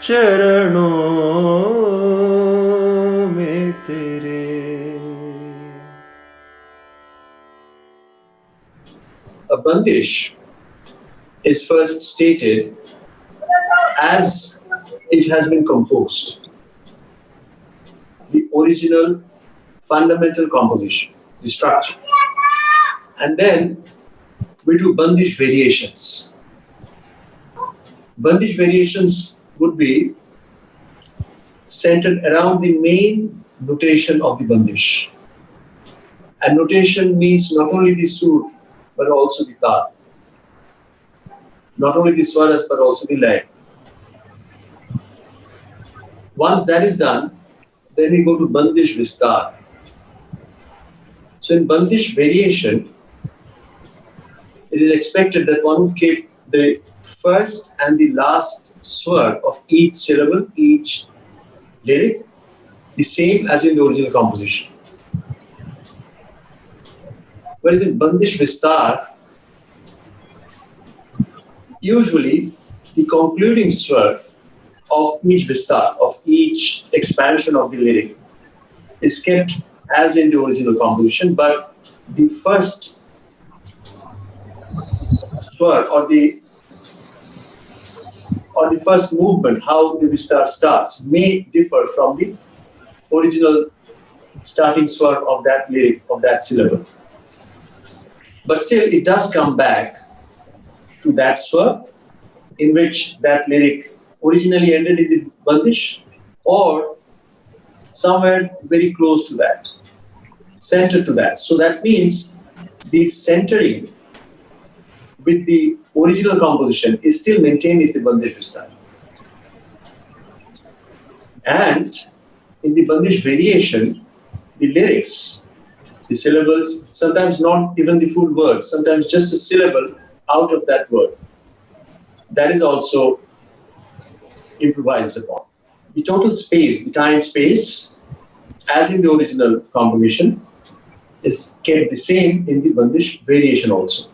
चरणों में तेरे. A Bandish is first stated as it has been composed. The original fundamental composition, the structure. And then we do Bandish variations. Bandish variations would be centered around the main notation of the Bandish. And notation means not only the sur, but also the taal. Not only the swaras, but also the laya. Once that is done, then we go to Bandish Vistar. So in Bandish variation, it is expected that one would keep the first and the last swar of each syllable, each lyric, the same as in the original composition. Whereas in Bandish Vistar, usually the concluding swar of each Vistar, of each expansion of the lyric, is kept as in the original composition, but the first swar or the first movement, how the Vistar starts, may differ from the original starting swar of that lyric, of that syllable. But still, it does come back to that swar in which that lyric originally ended in the Bandish, or somewhere very close to that, centered to that. So that means the centering with the original composition is still maintained in the Bandish Vistar. And in the Bandish variation, the lyrics, the syllables, sometimes not even the full word, sometimes just a syllable out of that word, that is also improvised upon. The total space, the time space, as in the original composition, is kept the same in the Bandish variation also.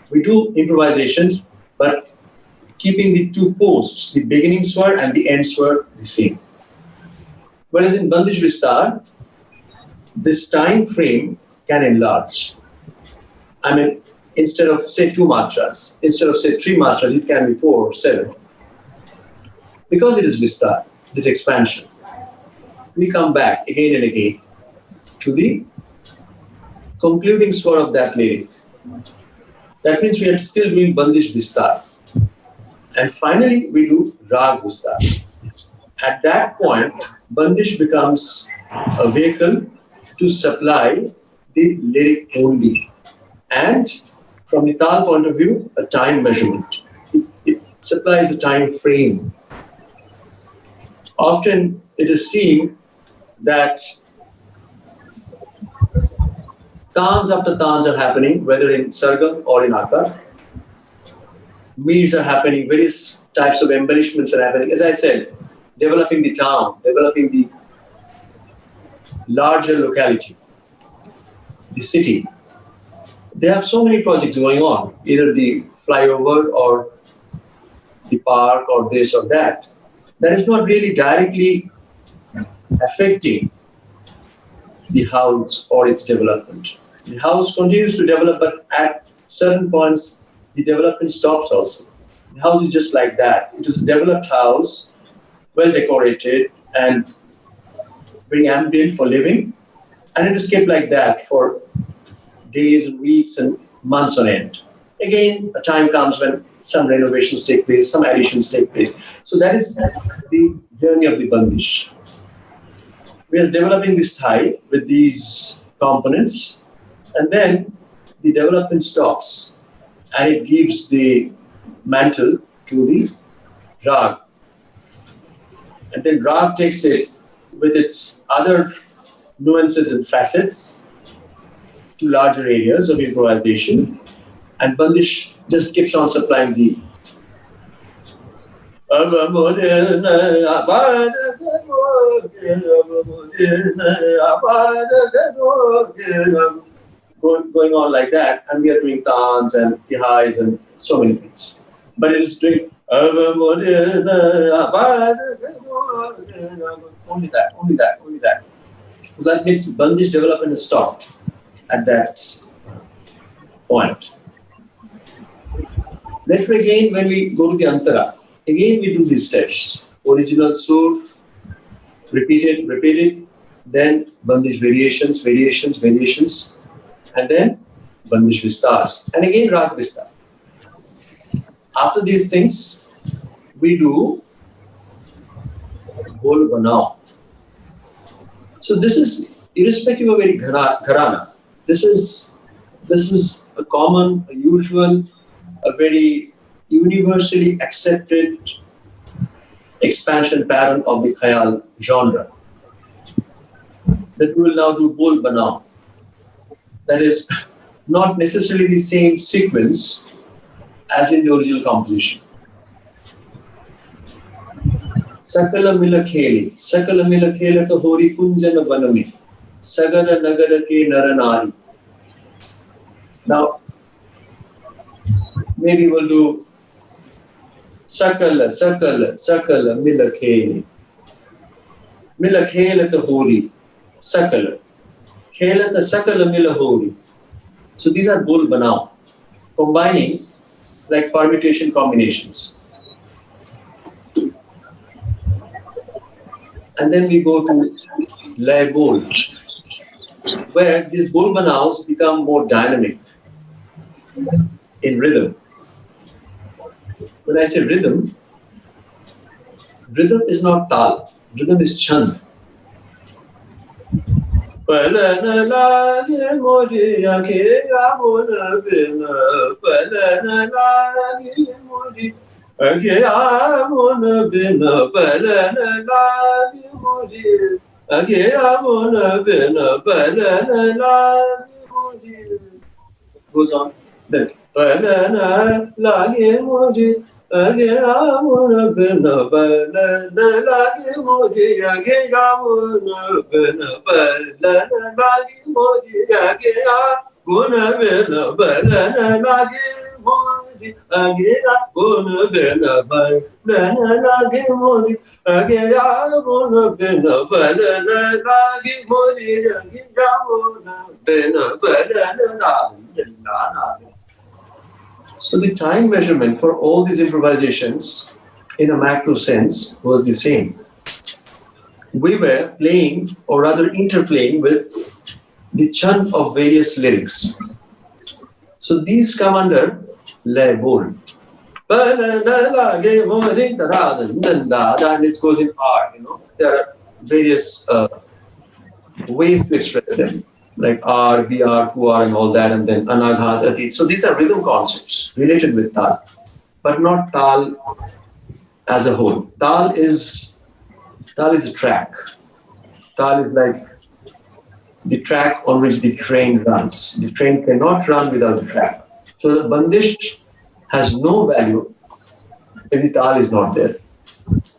We do improvisations, but keeping the two posts, the beginning swar and the end swar, the same. Whereas in Bandish Vistar, this time frame can enlarge. I mean, instead of say 2 matras, instead of say 3 matras, it can be 4 or 7. Because it is Vistar, this expansion, we come back again and again to the concluding swar of that lyric. That means we are still doing Bandish Vistar. And finally, we do Rag Vistar. At that point, Bandish becomes a vehicle to supply the lyric only. And from the Taal point of view, a time measurement. It supplies a time frame. Often it is seen that tans after tans are happening, whether in sargam or in akar. Meers are happening, various types of embellishments are happening. As I said, developing the town, developing the larger locality, the city. They have so many projects going on, either the flyover or the park or this or that. That is not really directly affecting the house or its development. The house continues to develop, but at certain points, the development stops also. The house is just like that. It is a developed house, well decorated and very ambient for living, and it is kept like that for days and weeks and months on end. Again, a time comes when some renovations take place, some additions take place. So that is the journey of the Bandish. We are developing this thigh with these components, and then the development stops, and it gives the mantle to the rag. And then rag takes it with its other nuances and facets to larger areas of improvisation, and Bandish just keeps on supplying the going on like that, and we are doing tans and tihais and so many things. but it is doing only that, only that, only that. So that makes Bandish development is stopped at that point. Later again, when we go to the Antara, again we do these steps. Original sur, repeated, then Bandish variations, variations, variations, and then Bandish Vistars, and again Rag Vistar. After these things, we do Bol Banao. So this is irrespective of any gharana. This is a common, a usual, a very universally accepted expansion pattern of the Khayal genre. That we will now do Bol Banao. That is not necessarily the same sequence as in the original composition. Sakala mila khele to hori kunjana banami, sagara nagara ke naranari. Now, maybe we'll do Sakala mila khele. Mila khele to hori, sakala. Khele to sakala mila hori. So these are Bol Banao, combining like permutation combinations. And then we go to Laya Bol, where these Bol Banaos become more dynamic in rhythm. When I say rhythm, rhythm is not Taal, rhythm is Chhand. Goes on. Then so the time measurement for all these improvisations in a macro sense was the same. We were playing, or rather interplaying, with the chant of various lyrics. So these come under Laya Bol. And it goes in R, There are various ways to express them, like R, BR, QR, and all that, and then Anaghat, Atit. So these are rhythm concepts related with Taal, but not Taal as a whole. Taal is a track. Taal is like the track on which the train runs. The train cannot run without the track. So the Bandish has no value if the Taal is not there.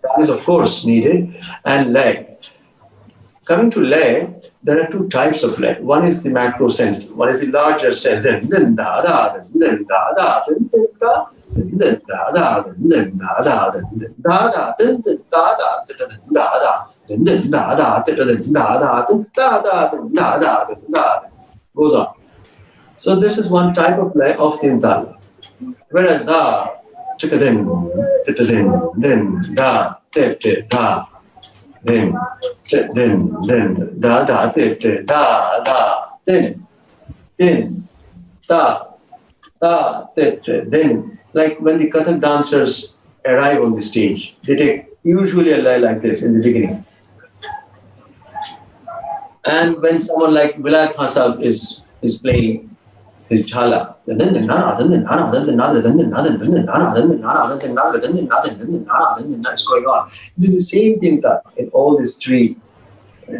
Taal is of course needed, and Laya. Coming to Laya, there are two types of Laya. One is the macro sense, one is the larger sense. Goes on. So this is one type of Laya of Tintal. Whereas da, chikadin, titadin, din, da, tete, da, din, da, da, tete, da, din, da, tete, din. Like when the Kathak dancers arrive on the stage, they take usually a Laya like this in the beginning. And when someone like Vilayat Khan Sahib is playing his jhala, it's going on. It is the same thing in all these three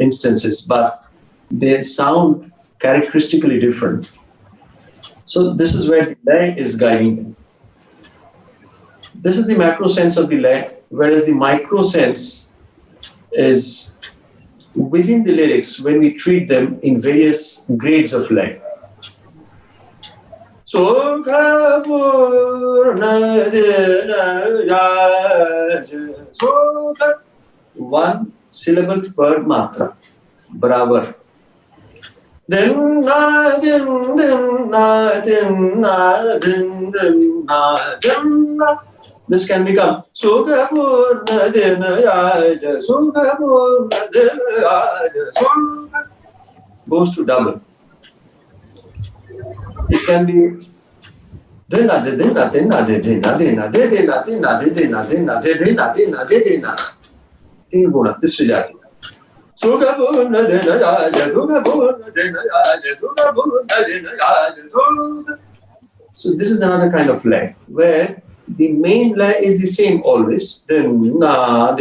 instances, but they sound characteristically different. So this is where the Laya is guiding them. This is the macro sense of the Laya, whereas the micro sense is within the lyrics when we treat them in various grades of Laya. Sukha Purna Dinaya Sukha. One syllable per matra. Barabar. Din na din din na din na din din na din na. This can become Sukha Purna Dinaya Sukha Purna Dinaya Sukha. Goes to double. It can be Dina de dina dina de dina dina de dina dina de dina dina de dina dina de dina. Tin guna. This is jati. Sukha Purna Dinaya Sukha Purna Dinaya Sukha Purna Dinaya Sukha. So this is another kind of lay where the main lay is the same always. Din na,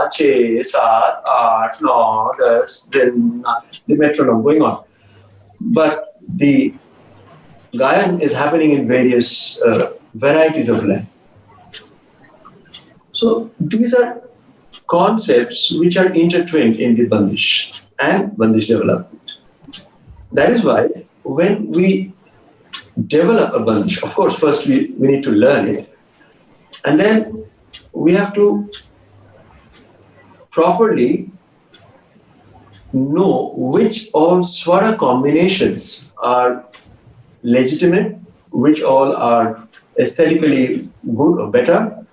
che, saat, aat, no, das, din na. The metronome going on. But the Gayan is happening in various varieties of lay. So these are concepts which are intertwined in the Bandish and Bandish development. That is why when we develop a Bandish, of course, first we need to learn it. And then we have to properly know which all swara combinations are legitimate, which all are aesthetically good or better,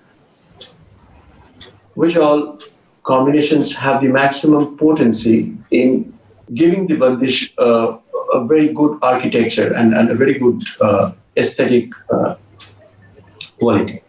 which all combinations have the maximum potency in giving the Bandish a very good architecture and a very good aesthetic quality.